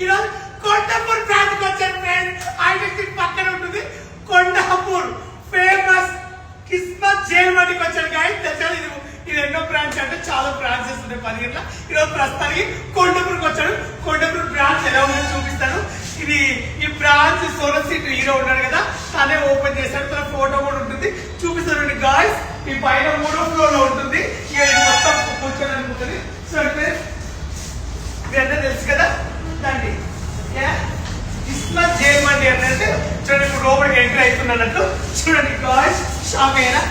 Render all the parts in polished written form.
ఈరోజు కొండాపూర్ బ్రాంచ్కి వచ్చాను ఫ్రెండ్స్. ఐడెంటిటీ పక్కన ఉంటుంది కొండాపూర్ ఫేమస్ కిస్మత్ జైల్ మండికి వచ్చాను గాయస్. తెచ్చాను ఇది ఎన్నో బ్రాంచ్ అంటే చాలా బ్రాంచెస్ ఉన్నాయి 15 ఈరోజు ప్రస్తుతానికి కొండాపూర్కి వచ్చాను. కొండాపూర్ బ్రాంచ్ ఎలా ఉందో చూపిస్తాను. ఈ బ్రాంచ్ సోనల్ సీట్ హీరో ఉన్నాడు కదా, తనే ఓపెన్ చేశాడు. తన ఫోటో కూడా ఉంటుంది, చూపిస్తాను గాయస్. ఈ పైన 3వ ఫ్లోర్ లో ఉంటుంది. ఇక ఇది మొత్తం కూర్చొని అనుకుంటుంది. చూడండి ఇవన్నీ తెలుసు కదా దాన్ని కిస్మత్ జైల్ మండి అంటే చూడండి. ఇప్పుడు లోపలికి ఎంటర్ అవుతున్నట్టు చూడండి గాయస్. షాక్ అయినా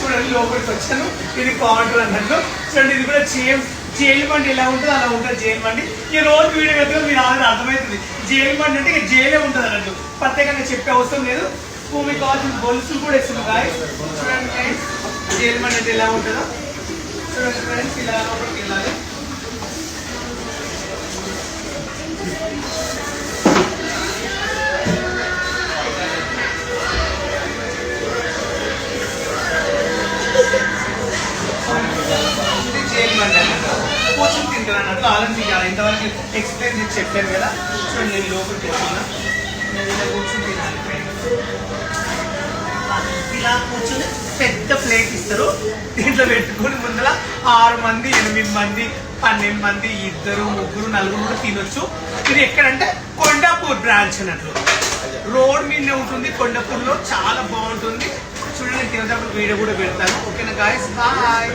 చూడండి లోపలికి వచ్చాను. ఇది కౌంటర్ అన్నట్టు చూడండి. ఇది కూడా జైలు మండి ఎలా ఉంటుంది అలా ఉంటుంది జైలు మండి. ఈ రోజు వీడియో పెట్టుకుని మీరు ఆల్రెడీ అర్థమవుతుంది. జైలు మండి అంటే ఇక జైలే ఉంటుంది అన్నట్టు, ప్రత్యేకంగా చెప్పే అవసరం లేదు. మీకు కావాల్సిన గొలుసులు కూడా ఇస్తుంది గాయస్. చూడండి ఫ్రెండ్స్ జైలు మండి అంటే ఎలా ఉంటుందో చూడండి ఫ్రెండ్స్. ఇలా లోపలికి వెళ్ళాలి. కూర్చొని తింటాను అన్నట్టు ఆలోచించాలి. ఇంతవరకు ఎక్స్ప్లెయిన్ చేసి చెప్పాను కదా. చూడండి నేను లోపలికి వెళ్తున్నా. నేను ఇలా కూర్చొని తినాలి ఫ్రెండ్స్. ఇలా కూర్చొని పెద్ద ప్లేట్ ఇస్తారు. దీంట్లో పెట్టుకొని ముందర 6 మంది 8 మంది 12 మంది 2 3 4 కూడా తినొచ్చు. ఇది ఎక్కడంటే కొండాపూర్ బ్రాంచ్ అన్నట్లు రోడ్ మీదనే ఉంటుంది. కొండాపూర్లో చాలా బాగుంటుంది. చూడండి తినేటప్పుడు వీడియో కూడా పెడతాను. ఓకేనా గాయస్, బాయ్.